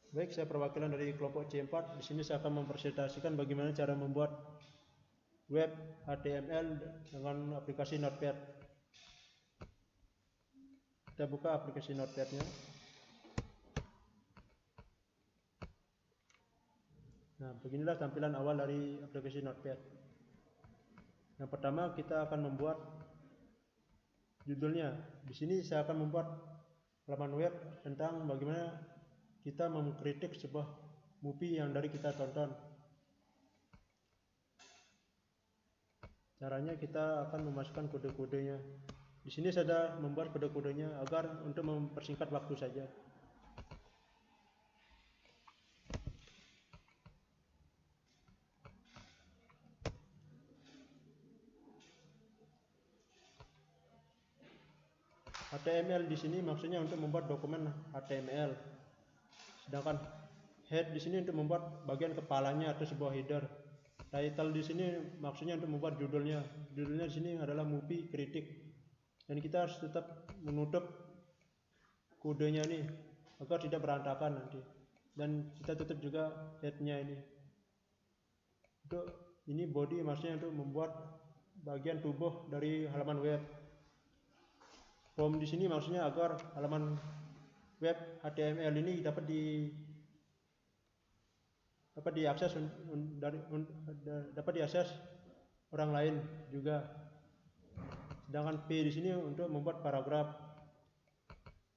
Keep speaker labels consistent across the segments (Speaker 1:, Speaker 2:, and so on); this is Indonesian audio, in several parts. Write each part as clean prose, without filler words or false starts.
Speaker 1: Baik, saya perwakilan dari kelompok C4. Di sini saya akan mempresentasikan bagaimana cara membuat web HTML dengan aplikasi Notepad. Kita buka aplikasi Notepad-nya. Nah, beginilah tampilan awal dari aplikasi Notepad. Yang pertama kita akan membuat judulnya. Di sini saya akan membuat halaman web tentang bagaimana kita mengkritik sebuah movie yang dari kita tonton. Caranya kita akan memasukkan kode-kodenya. Di sini saya sudah membuat kode-kodenya agar untuk mempersingkat waktu saja. HTML di sini maksudnya untuk membuat dokumen HTML. Sedangkan head di sini untuk membuat bagian kepalanya atau sebuah header. Title di sini maksudnya untuk membuat judulnya. Judulnya di sini adalah movie kritik. Dan kita harus tetap menutup kodenya ini agar tidak berantakan nanti. Dan kita tutup juga headnya ini. Untuk ini body maksudnya untuk membuat bagian tubuh dari halaman web. Form di sini maksudnya agar halaman web HTML ini dapat diakses orang lain juga. Sedangkan P di sini untuk membuat paragraf.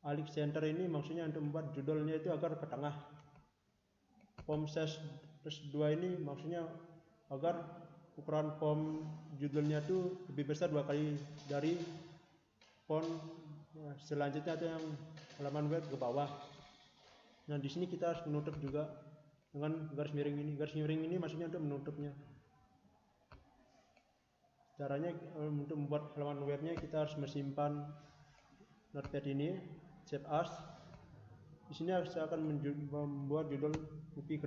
Speaker 1: Alik center ini maksudnya untuk membuat judulnya itu agar ke tengah. Form size +2 ini maksudnya agar ukuran form judulnya itu lebih besar 2 kali dari font selanjutnya atau yang halaman web ke bawah. Nah, di sini kita harus menutup juga dengan garis miring ini. Garis miring ini maksudnya untuk menutupnya. Caranya untuk membuat halaman webnya kita harus menyimpan Notepad ini, save as. Di sini saya akan membuat judul movie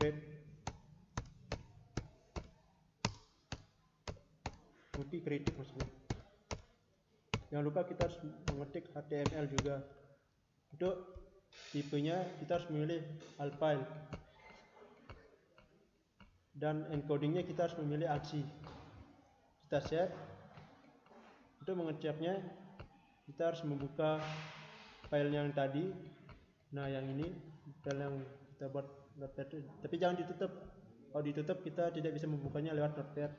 Speaker 1: kritik maksudnya. Jangan lupa kita harus mengetik HTML juga. Untuk tipenya kita harus memilih alt file. Dan encodingnya kita harus memilih ASCII. Kita save. Untuk mengeceknya kita harus membuka file yang tadi. Nah, yang ini file yang kita buat Notepad, tapi jangan ditutup. Kalau ditutup kita tidak bisa membukanya lewat Notepad.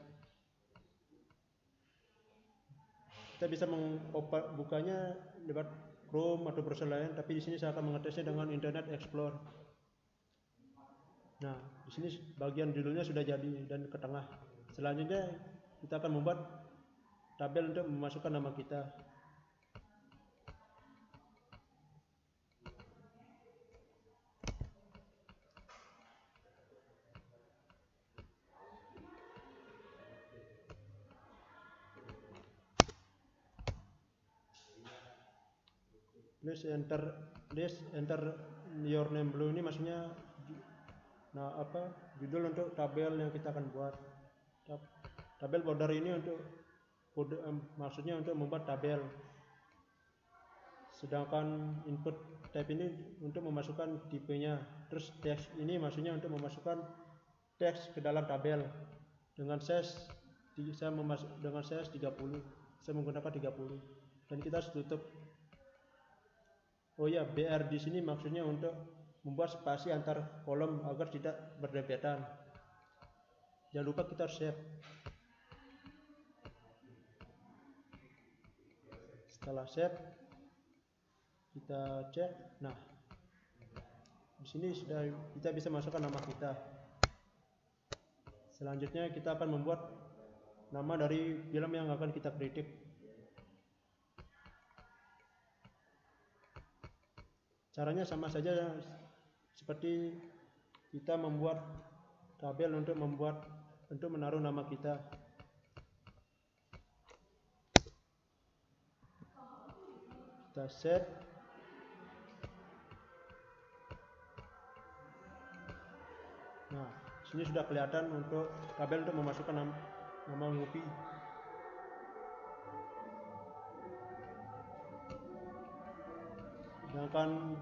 Speaker 1: Kita bisa membukanya lewat Chrome atau browser lain, tapi di sini saya akan mengetesnya dengan Internet Explorer. Nah, di sini bagian judulnya sudah jadi dan ke tengah. Selanjutnya kita akan membuat tabel untuk memasukkan nama kita. Please enter your name below ini maksudnya judul untuk tabel yang kita akan buat. Tabel border ini untuk maksudnya untuk membuat tabel. Sedangkan input type ini untuk memasukkan tipenya. Terus text ini maksudnya untuk memasukkan teks ke dalam tabel dengan size 30. Saya menggunakan 30 dan kita harus tutup. Oh ya, BR di sini maksudnya untuk membuat spasi antar kolom agar tidak berdempetan. Jangan lupa kita harus save. Setelah save kita cek. Nah, di sini sudah kita bisa masukkan nama kita. Selanjutnya kita akan membuat nama dari film yang akan kita kritik. Caranya sama saja seperti kita membuat tabel untuk menaruh nama kita. Kita save. Nah, sini sudah kelihatan untuk tabel untuk memasukkan nama movie. Sedangkan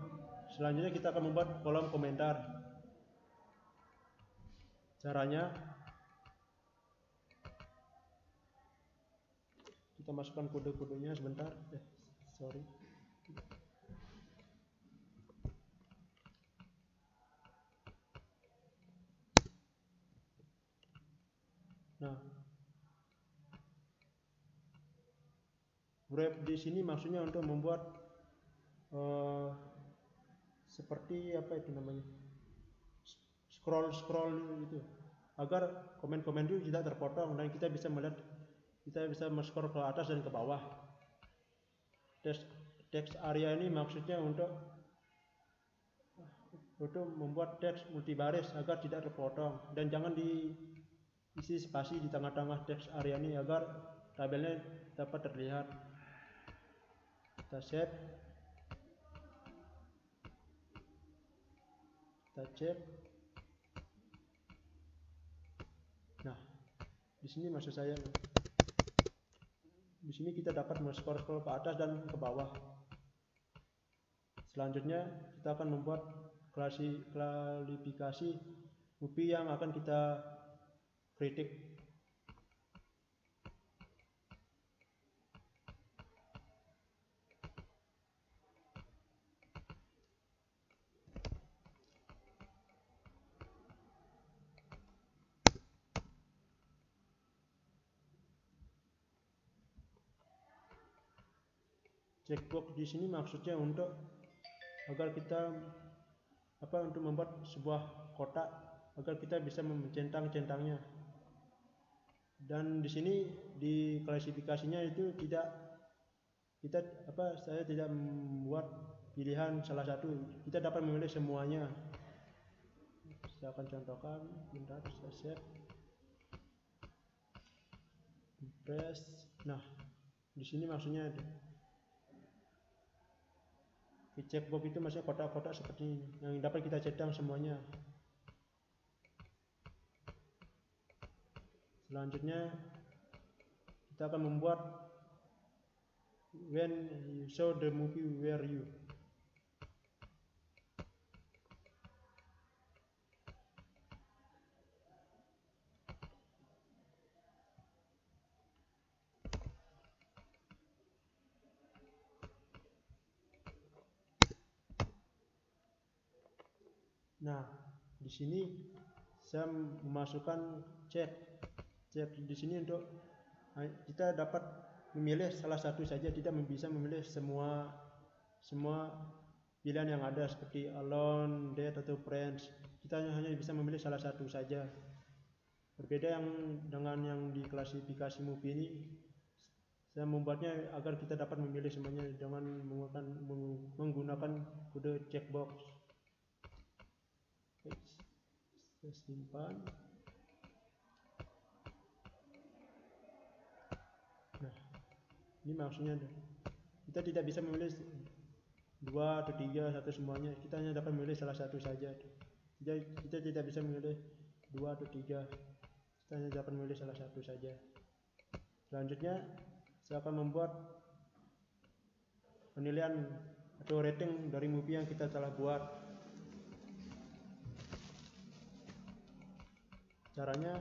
Speaker 1: selanjutnya kita akan membuat kolom komentar. Caranya kita masukkan kode-kodenya sebentar. Sorry. Nah, wrap di sini maksudnya untuk membuat seperti apa itu namanya, scroll itu, agar komen-komen itu tidak terpotong dan kita bisa melihat, kita bisa scroll ke atas dan ke bawah. Text area ini maksudnya untuk membuat teks multibaris agar tidak terpotong, dan jangan diisi spasi di tengah-tengah teks area ini agar tabelnya dapat terlihat. Kita save, kita cek. Nah, di sini maksud saya, di sini kita dapat scroll ke atas dan ke bawah. Selanjutnya kita akan membuat klasifikasi movie yang akan kita kritik. Checkbox di sini maksudnya untuk agar kita untuk membuat sebuah kotak agar kita bisa mencentang-centangnya. Dan di sini di klasifikasinya itu saya tidak membuat pilihan salah satu, kita dapat memilih semuanya. Saya akan contohkan, bentar, saya save, press. Nah, di sini maksudnya checkbox itu maksudnya kotak-kotak seperti ini yang dapat kita centang semuanya. Selanjutnya kita akan membuat when you show the movie where you. Nah, di sini saya memasukkan cek di sini untuk kita dapat memilih salah satu saja, tidak bisa memilih semua pilihan yang ada seperti alone, dead atau friends. Kita hanya bisa memilih salah satu saja. Berbeda dengan yang di klasifikasi movie ini, saya membuatnya agar kita dapat memilih semuanya dengan menggunakan kode checkbox. Saya simpan. Nah, ini maksudnya kita tidak bisa memilih 2 atau 3 satu semuanya, kita hanya dapat memilih salah satu saja. Kita tidak bisa memilih 2 atau 3, kita hanya dapat memilih salah satu saja. Selanjutnya saya akan membuat penilaian atau rating dari movie yang kita telah buat. Caranya,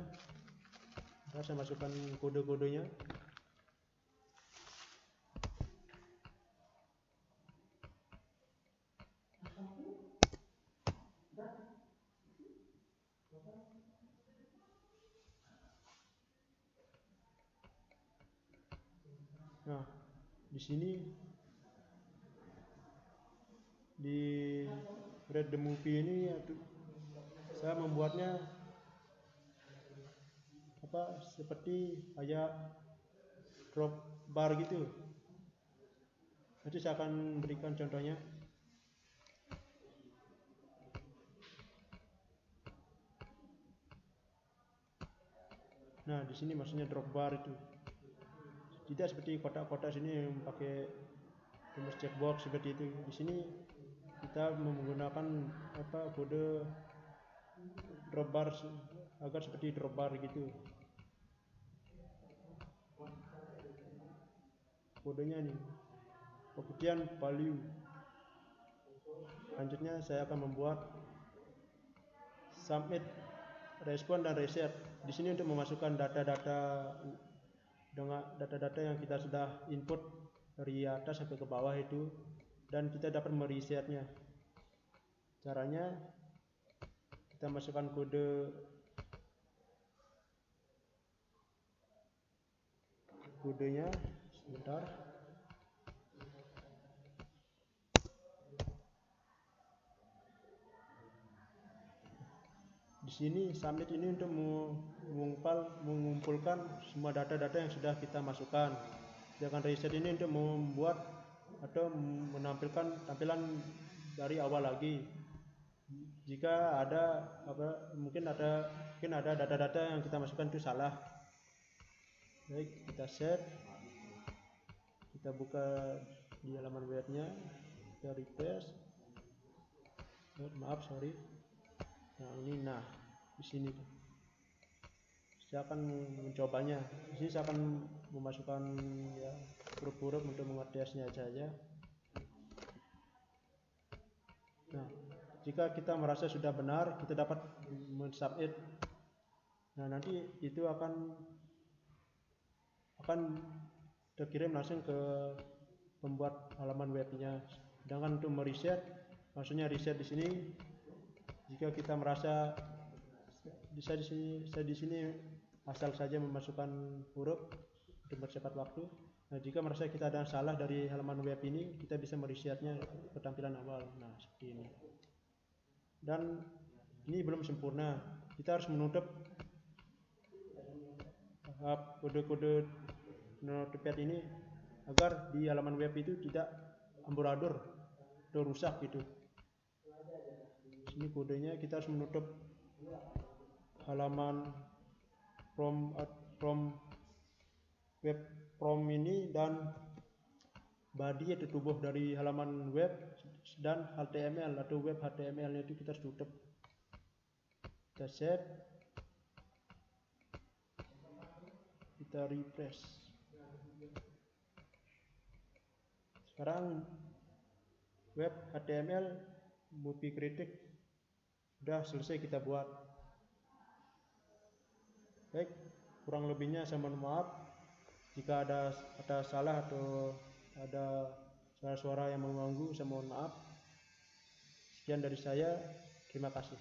Speaker 1: saya masukkan kode-kodenya. Nah, di sini di Read the Movie ini saya membuatnya seperti kayak drop bar gitu. Nanti saya akan berikan contohnya. Nah, di sini maksudnya drop bar itu tidak seperti kotak-kotak sini yang pakai tulis checkbox seperti itu. Di sini kita menggunakan kode drop bar agar seperti drop bar gitu. Kodenya nih, kemudian value. Selanjutnya saya akan membuat submit respon dan reset. Di sini untuk memasukkan data-data dengan data-data yang kita sudah input dari atas sampai ke bawah itu, dan kita dapat meresetnya. Caranya kita masukkan kodenya sebentar. Di sini submit ini untuk mengumpulkan semua data-data yang sudah kita masukkan. Sedangkan reset ini untuk membuat atau menampilkan tampilan dari awal lagi. Jika ada mungkin ada data-data yang kita masukkan itu salah. Baik, kita set, kita buka di halaman webnya, kita refresh. Maaf, sorry. Nah ini, di sini saya akan mencobanya. Di sini saya akan memasukkan ya huruf-huruf untuk mengetesnya saja. Nah, jika kita merasa sudah benar, kita dapat mensubmit. Nah, nanti itu akan terkirim langsung ke pembuat halaman webnya. Sedangkan untuk mereset, maksudnya reset di sini, jika kita merasa saya di sini asal saja memasukkan huruf untuk mempercepat waktu. Nah, jika merasa kita ada salah dari halaman web ini, kita bisa meresetnya ke tampilan awal. Nah, seperti ini. Dan ini belum sempurna. Kita harus menutup kode-kode notepad ini agar di halaman web itu tidak amburadul atau rusak gitu. Ini kodenya, kita harus menutup halaman from web from ini dan body atau tubuh dari halaman web dan HTML atau web HTML itu kita harus tutup. Kita save, kita refresh. Sekarang web HTML movie kritik sudah selesai kita buat. Baik, kurang lebihnya saya mohon maaf jika ada salah atau ada suara-suara yang mengganggu, saya mohon maaf. Sekian dari saya, terima kasih.